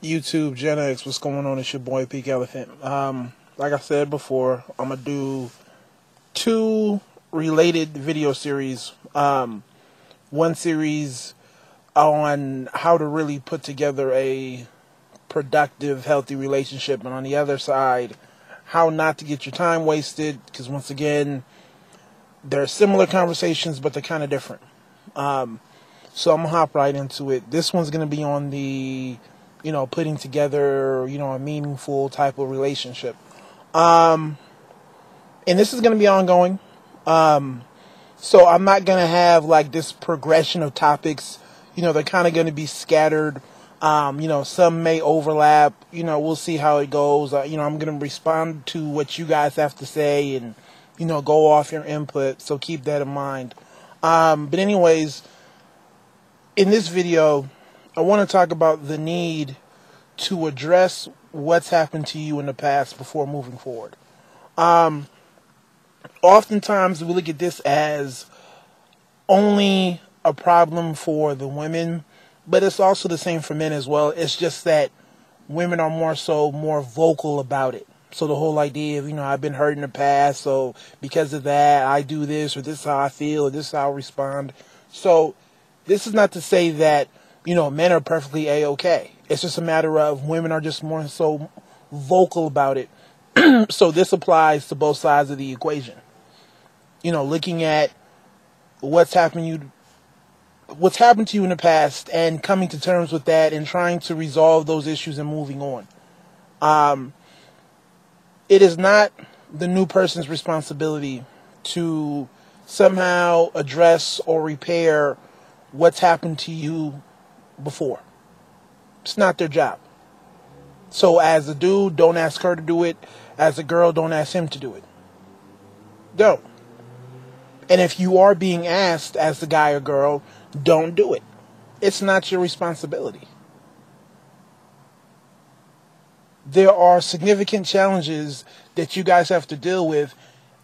YouTube Gen X, what's going on? It's your boy Peak Elephant. Like I said before, I'm gonna do two related video series. One series on how to really put together a productive, healthy relationship, and on the other side, how not to get your time wasted. Because once again, they're similar conversations, but they're kind of different. So I'm gonna hop right into it. This one's gonna be on the putting together, a meaningful type of relationship. And this is going to be ongoing. So I'm not going to have like this progression of topics. They're kind of going to be scattered. Some may overlap. We'll see how it goes. I'm going to respond to what you guys have to say and, go off your input. So keep that in mind. But anyways, in this video, I want to talk about the need to address what's happened to you in the past before moving forward. Oftentimes we look at this as only a problem for the women, but it's also the same for men as well. It's just that women are more vocal about it. So the whole idea of, I've been hurt in the past, so because of that, I do this, or this is how I feel, or this is how I respond. So this is not to say that men are perfectly A-okay. It's just a matter of women are just more so vocal about it. So this applies to both sides of the equation. Looking at what's happened to you in the past and coming to terms with that and trying to resolve those issues and moving on. It is not the new person's responsibility to somehow address or repair what's happened to you before. It's not their job. So as a dude, don't ask her to do it. As a girl, don't ask him to do it. Don't. And if you are being asked as the guy or girl, don't do it. It's not your responsibility. There are significant challenges that you guys have to deal with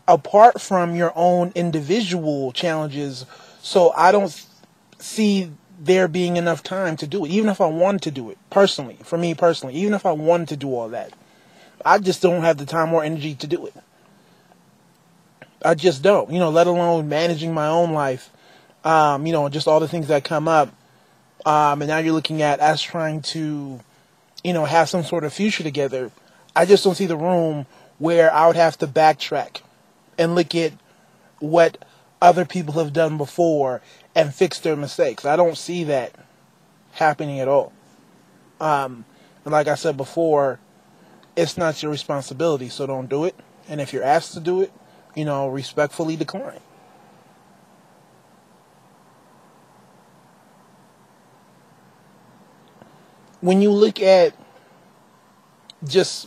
apart from your own individual challenges. So I don't see there being enough time to do it, even if I wanted to do it personally, for me personally, even if I wanted to do all that, I just don't have the time or energy to do it. I just don't, let alone managing my own life, just all the things that come up. And now you're looking at us trying to, have some sort of future together. I just don't see the room where I would have to backtrack and look at what other people have done before and fix their mistakes. I don't see that happening at all. And like I said before, it's not your responsibility, so don't do it. And if you're asked to do it, respectfully decline. When you look at just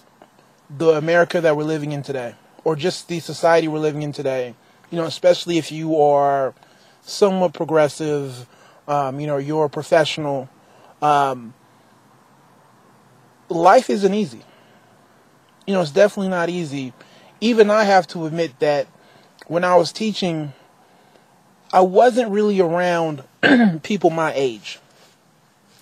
the America that we're living in today, or just the society we're living in today, especially if you are somewhat progressive, you're a professional, life isn't easy. It's definitely not easy. Even I have to admit that when I was teaching, I wasn't really around people my age.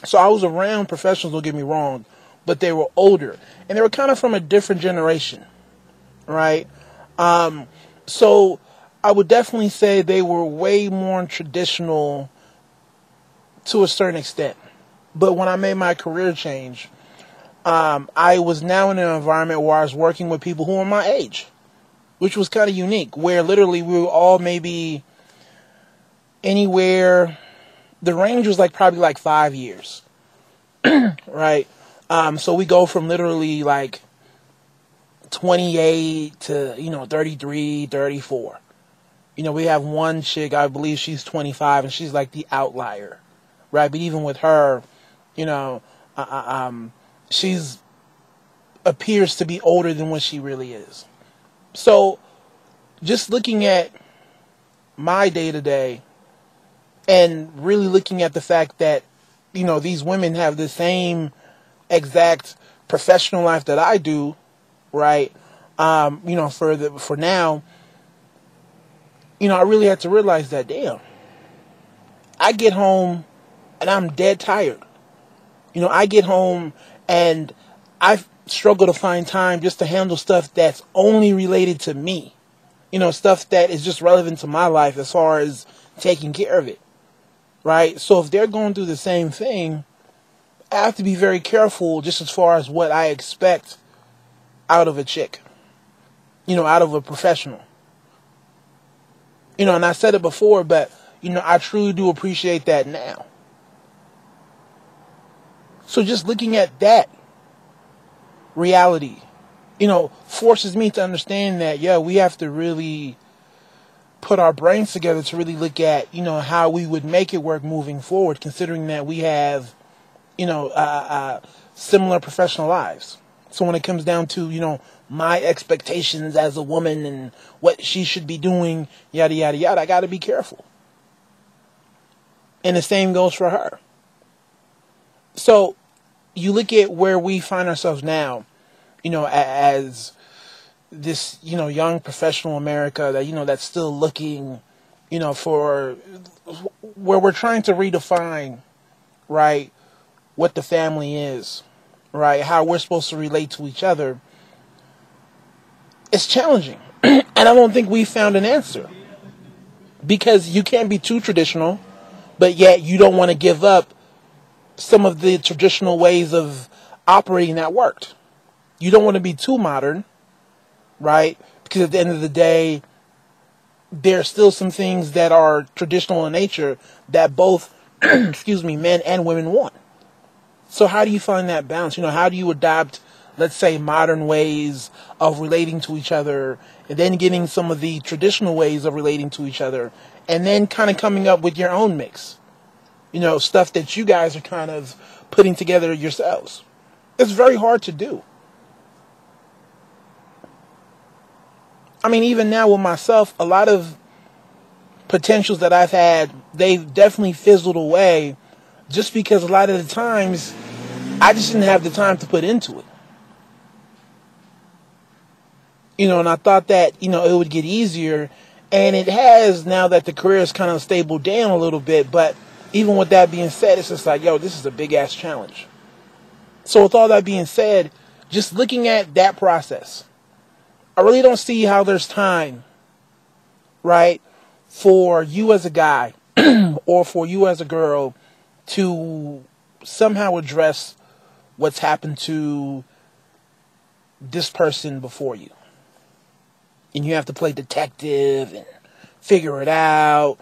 So I was around professionals, don't get me wrong, but they were older. And they were kind of from a different generation, right? So I would definitely say they were way more traditional to a certain extent. But when I made my career change, I was now in an environment where I was working with people who were my age, which was kind of unique, where literally we were all maybe anywhere, the range was probably 5 years, right? So we go from literally 28 to, 33, 34. We have one chick, I believe she's 25, and she's the outlier, right? But even with her, she's appears to be older than what she really is. So just looking at my day-to-day and really looking at the fact that, these women have the same exact professional life that I do, right? For now, I really had to realize that, damn, I get home and I'm dead tired. I get home And I struggle to find time just to handle stuff that's only related to me. Stuff that is just relevant to my life as far as taking care of it. Right? So if they're going through the same thing, I have to be very careful just as far as what I expect out of a chick. Out of a professional. And I said it before, but, I truly do appreciate that now. So just looking at that reality, forces me to understand that, we have to really put our brains together to really look at, how we would make it work moving forward, considering that we have, similar professional lives. So when it comes down to, my expectations as a woman and what she should be doing, yada, yada, yada, I got to be careful. And the same goes for her. So you look at where we find ourselves now, as this, young professional America that, that's still looking, for where we're trying to redefine, right, what the family is, right, how we're supposed to relate to each other. It's challenging. And I don't think we found an answer. Because you can't be too traditional, but yet you don't want to give up some of the traditional ways of operating that worked. You don't want to be too modern, right? Because at the end of the day, there are still some things that are traditional in nature that both, men and women want. So how do you find that balance? How do you adopt, let's say, modern ways of relating to each other, and then getting some of the traditional ways of relating to each other, and then kind of coming up with your own mix? Stuff that you guys are kind of putting together yourselves. It's very hard to do. I mean, even now with myself, a lot of potentials that I've had, they've definitely fizzled away just because a lot of the times I just didn't have the time to put into it. And I thought that, it would get easier, and it has now that the career is kind of stable down a little bit, but even with that being said, it's just like, this is a big ass challenge. So with all that being said, just looking at that process, I really don't see how there's time, right, for you as a guy or for you as a girl to somehow address what's happened to this person before you. And you have to play detective and figure it out.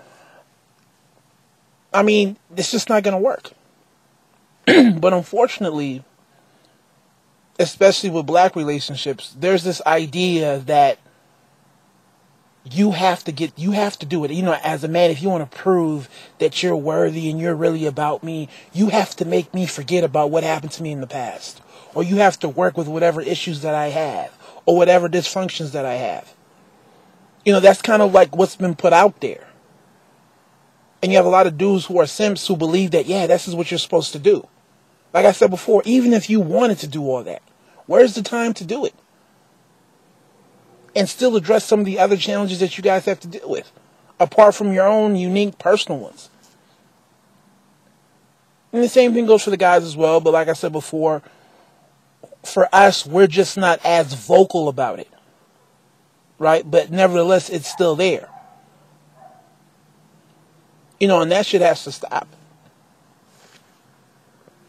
I mean, it's just not going to work. But unfortunately, especially with black relationships, there's this idea that you have to do it. As a man, if you want to prove that you're worthy and you're really about me, you have to make me forget about what happened to me in the past. Or you have to work with whatever issues that I have, or whatever dysfunctions that I have. That's kind of like what's been put out there. And you have a lot of dudes who are simps who believe that, this is what you're supposed to do. Like I said before, even if you wanted to do all that, where's the time to do it? And still address some of the other challenges that you guys have to deal with, apart from your own unique personal ones. And the same thing goes for the guys as well, but like I said before, for us, we're just not as vocal about it. Right? But nevertheless, it's still there. And that shit has to stop.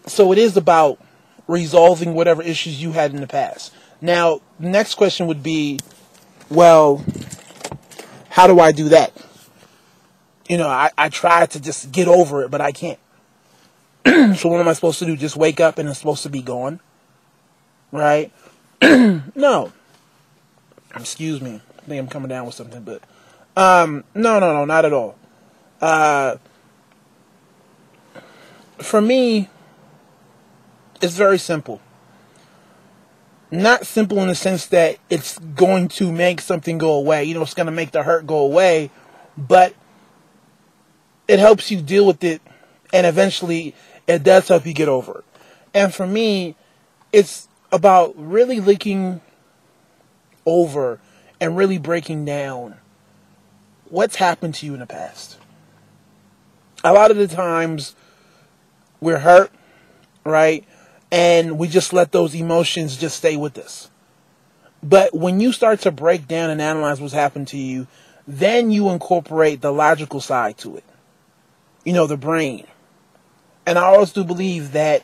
So it is about resolving whatever issues you had in the past. Now, the next question would be, well, how do I do that? I try to just get over it, but I can't. So what am I supposed to do? Just wake up and it's supposed to be gone? Right? No. Excuse me. I think I'm coming down with something, but no, not at all. For me, it's very simple. Not simple in the sense that it's going to make something go away. It's going to make the hurt go away, but it helps you deal with it, and eventually it does help you get over it. And for me, it's about really looking over and really breaking down what's happened to you in the past. A lot of the times we're hurt, right? and we just let those emotions just stay with us. But when you start to break down and analyze what's happened to you, then you incorporate the logical side to it. The brain. And I always do believe that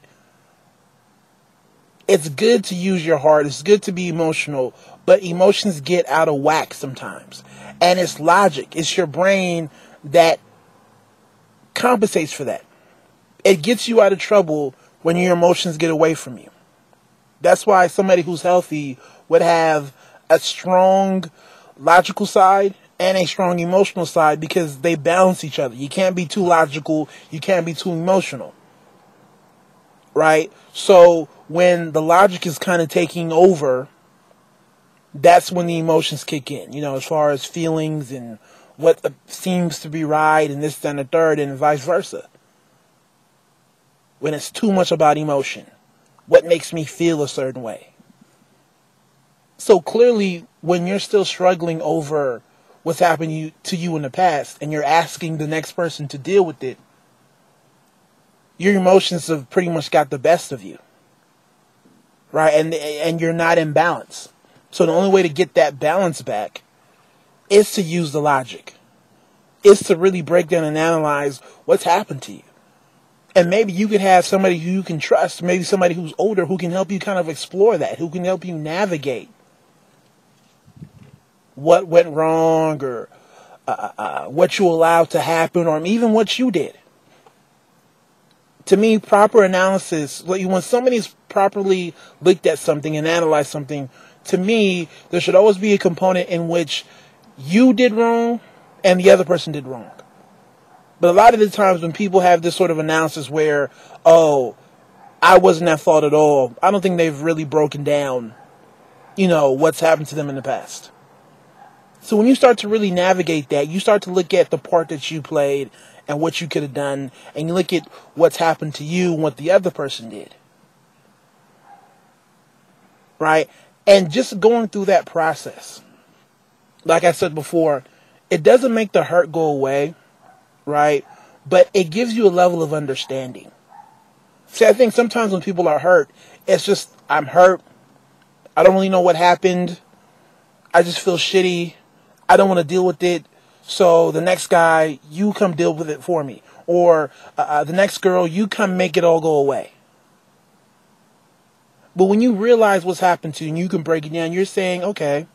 it's good to use your heart. It's good to be emotional, but emotions get out of whack sometimes. And it's logic. It's your brain that compensates for that. It gets you out of trouble when your emotions get away from you. That's why somebody who's healthy would have a strong logical side and a strong emotional side, because they balance each other. You can't be too logical. You can't be too emotional. Right? So when the logic is kind of taking over, that's when the emotions kick in, as far as feelings and what seems to be right and this, that, and the third, and vice versa. When it's too much about emotion, what makes me feel a certain way. So clearly, when you're still struggling over what's happened to you in the past, and you're asking the next person to deal with it, your emotions have pretty much got the best of you. Right? And you're not in balance. So the only way to get that balance back is to use the logic. Is to really break down and analyze what's happened to you. And maybe you could have somebody who you can trust, maybe somebody who's older, who can help you kind of explore that, who can help you navigate what went wrong, or what you allowed to happen, or even what you did. To me, proper analysis, when somebody's properly looked at something and analyzed something, to me, there should always be a component in which you did wrong and the other person did wrong. But a lot of the times when people have this sort of analysis where, I wasn't at fault at all, I don't think they've really broken down, what's happened to them in the past. So when you start to really navigate that, you start to look at the part that you played and what you could have done, and you look at what's happened to you and what the other person did. Right? And just going through that process, like I said before, it doesn't make the hurt go away, right? But it gives you a level of understanding. See, I think sometimes when people are hurt, it's just, I'm hurt. I don't really know what happened. I just feel shitty. I don't want to deal with it. So the next guy, you come deal with it for me. Or the next girl, you come make it all go away. But when you realize what's happened to you and you can break it down, you're saying, okay,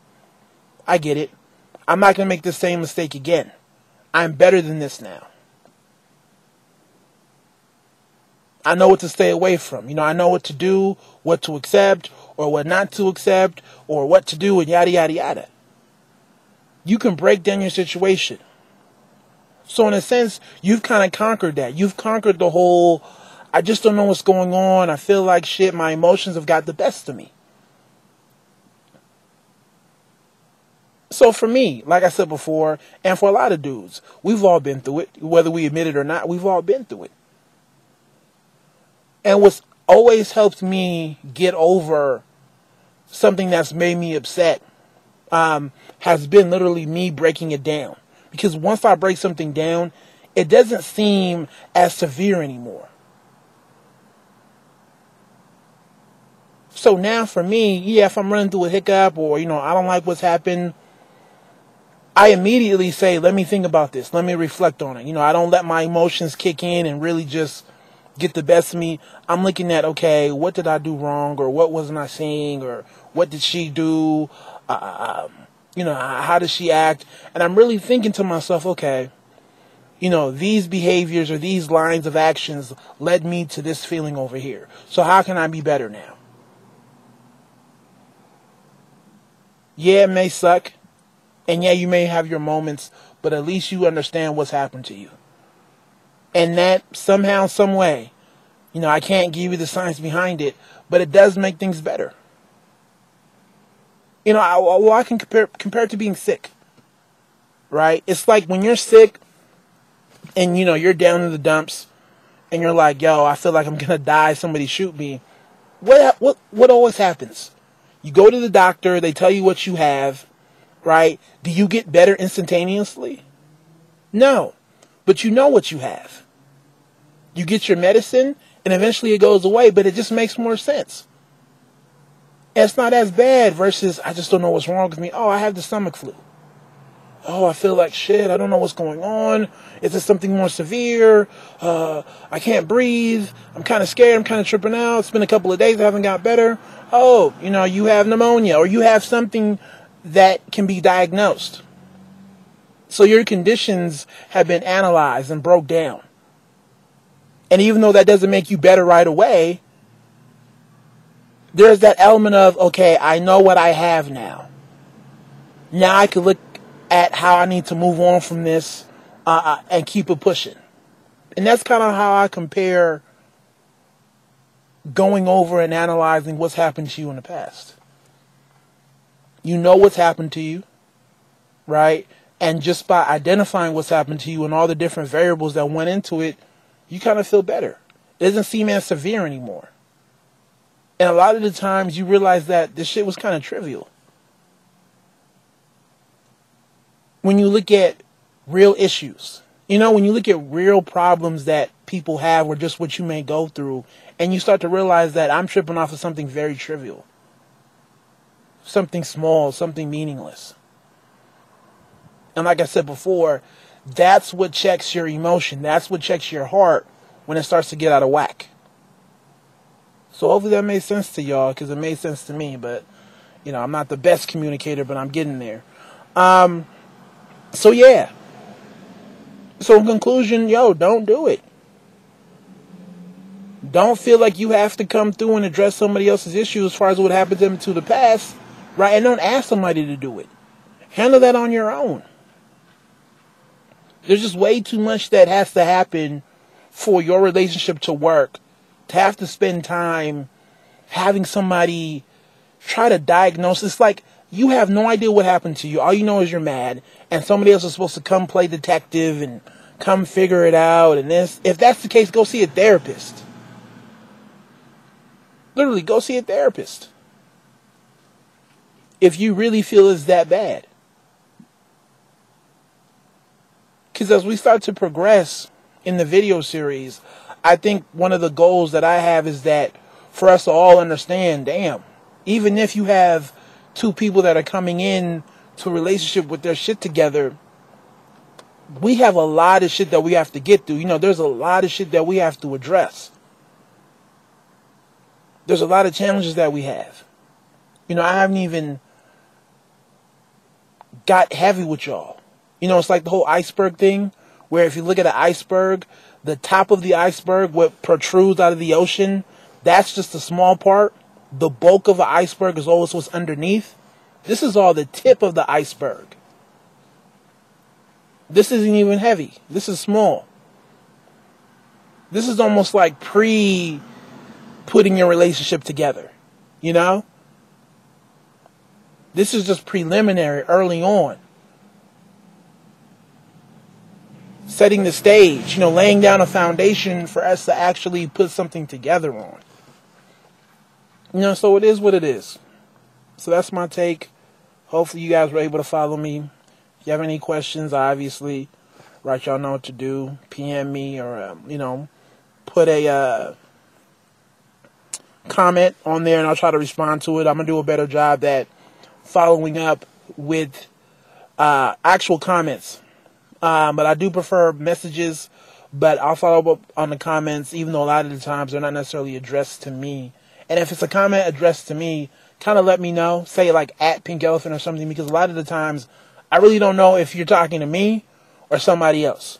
I get it. I'm not going to make the same mistake again. I'm better than this now. I know what to stay away from. I know what to do, what to accept, or what not to accept, or what to do, and yada, yada, yada. You can break down your situation. So in a sense, you've kind of conquered that. You've conquered the whole, I just don't know what's going on. I feel like shit. My emotions have got the best of me. So for me, like I said before, and for a lot of dudes, we've all been through it. Whether we admit it or not, we've all been through it. And what's always helped me get over something that's made me upset has been literally me breaking it down. Because once I break something down, it doesn't seem as severe anymore. So now for me, if I'm running through a hiccup or, I don't like what's happened, I immediately say, let me think about this. Let me reflect on it. I don't let my emotions kick in and really just get the best of me. I'm looking at, okay, what did I do wrong, or what wasn't I saying, or what did she do? How does she act? And I'm really thinking to myself, okay, these behaviors or these lines of actions led me to this feeling over here. So how can I be better now? Yeah, it may suck. And yeah, you may have your moments, but at least you understand what's happened to you. And that somehow, some way, I can't give you the science behind it, but it does make things better. I can compare it to being sick, right? It's like when you're sick and, you're down in the dumps and you're like, yo, I feel like I'm going to die. Somebody shoot me. What always happens? You go to the doctor. They tell you what you have, right? Do you get better instantaneously? No, but you know what you have. You get your medicine And eventually it goes away, but it just makes more sense. And it's not as bad versus, I just don't know what's wrong with me. Oh, I have the stomach flu. Oh, I feel like shit. I don't know what's going on. Is this something more severe? I can't breathe. I'm kind of scared. I'm kind of tripping out. It's been a couple of days. I haven't got better. Oh, you have pneumonia, or you have something that can be diagnosed. So your conditions have been analyzed and broke down. And even though that doesn't make you better right away, there's that element of, okay, I know what I have now. Now I can look at how I need to move on from this and keep it pushing. And that's kind of how I compare going over and analyzing what's happened to you in the past. You know what's happened to you, right? And just by identifying what's happened to you and all the different variables that went into it, you kind of feel better. It doesn't seem as severe anymore. And a lot of the times you realize that this shit was kind of trivial. When you look at real issues, when you look at real problems that people have or just what you may go through, and you start to realize that I'm tripping off of something very trivial, something small, something meaningless. And like I said before, that's what checks your emotion. That's what checks your heart when it starts to get out of whack. So hopefully that made sense to y'all, because it made sense to me. But, I'm not the best communicator, but I'm getting there. So yeah. So in conclusion, don't do it. Don't feel like you have to come through and address somebody else's issue as far as what happened to them to the past, right? And don't ask somebody to do it. Handle that on your own. There's just way too much that has to happen for your relationship to work, to have to spend time having somebody try to diagnose. It's like you have no idea what happened to you. All you know is you're mad, and somebody else is supposed to come play detective and come figure it out. And if that's the case, go see a therapist. Literally, go see a therapist. If you really feel it's that bad. Because as we start to progress in the video series, I think one of the goals that I have is that for us to all understand, damn, even if you have two people that are coming in to a relationship with their shit together, we have a lot of shit that we have to get through. There's a lot of shit that we have to address. There's a lot of challenges that we have. I haven't even got heavy with y'all. It's like the whole iceberg thing, where if you look at an iceberg, the top of the iceberg, what protrudes out of the ocean, that's just a small part. The bulk of the iceberg is always what's underneath. This is all the tip of the iceberg. This isn't even heavy. This is small. This is almost like putting your relationship together. This is just preliminary early on. Setting the stage, laying down a foundation for us to actually put something together on. So it is what it is. So that's my take. Hopefully you guys were able to follow me. If you have any questions, obviously, right, y'all know what to do. PM me or, put a comment on there and I'll try to respond to it. I'm going to do a better job at following up with actual comments. But I do prefer messages, but I'll follow up on the comments, even though a lot of the times they're not necessarily addressed to me. And if it's a comment addressed to me, kind of let me know. Say like at Pink Elephant or something, because a lot of the times I really don't know if you're talking to me or somebody else.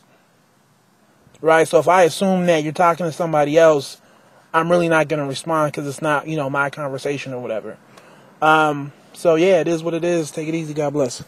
Right? So if I assume that you're talking to somebody else, I'm really not going to respond because it's not, my conversation or whatever. So yeah, it is what it is. Take it easy. God bless.